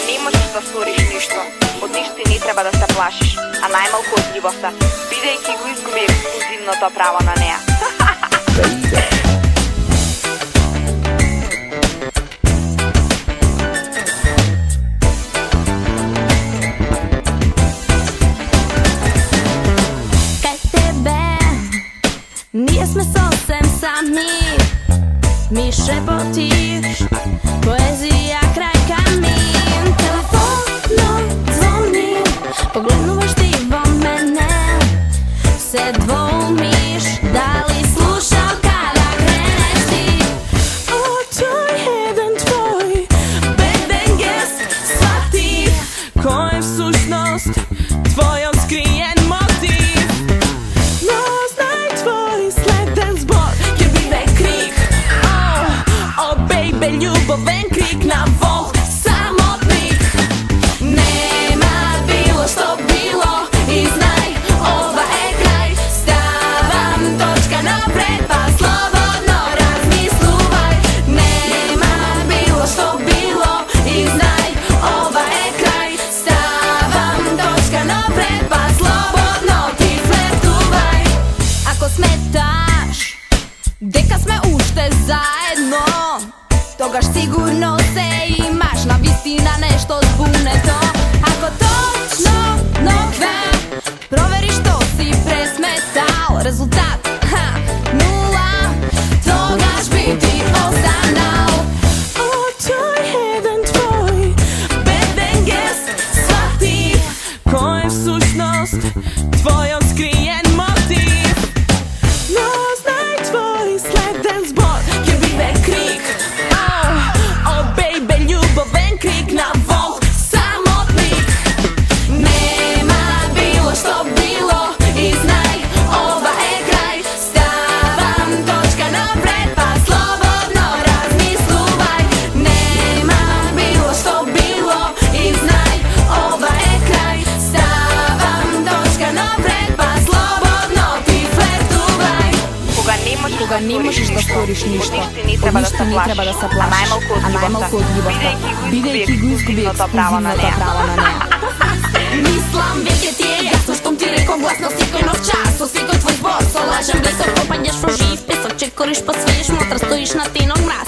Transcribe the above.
не можеш да сториш ништо, од ништо и не треба да се плашиш, а најмалку од љубовта, бидејќи го изгуби ексклузивното право на неа. Кај тебе ние сме сосем сами, ми шепотиш поезија крај камин. Телефонот звони, погледнуваш ти во мене, се двоумиш дали слушалка да кренеш ти. Очој еден твој беден гест свати кој е всушност твојот скриен мотив. Но знај твој следен збор ќе биде крик. О, бейбе, љубовен крик на волк самотник. Нема било што било и знај ова е крај. Ставам точка напред, па слободно размислувај. Нема било што било и знај ова е крај. Ставам точка напред, па слободно ти флиртувај. Ако сметаш дека сме уште заедно, тогаш сигурно се имаш на вистина нешто збунето. Ако точно нога провериш што си пресметал, резултат нула, тогаш би ти останал. Очој еден твој беден гест свати кој е всушност твојот скриен мотив. Но знај твој следен збор ќе биде крик. О, бейбе, љубовен крик на волк самотник. Нема било што било и знај ова е крај. Ставам точка напред, па слободно размислувај. Нема било што било и знај ова е крај. Ставам точка напред, па слободно ти флиртувај. Кога не можеш да сториш ништо, од ништо не треба да се плашиш, а најмалку од љубовта, бидејќи го изгуби ексклузивното право на неа. Мислам веќе ти е јасно штом ти реков гласно секој нов час. Со секој твој збор со лажен блесок попаѓаш во жив песок, чекориш па свиеш, мотра стоиш на тенок мраз.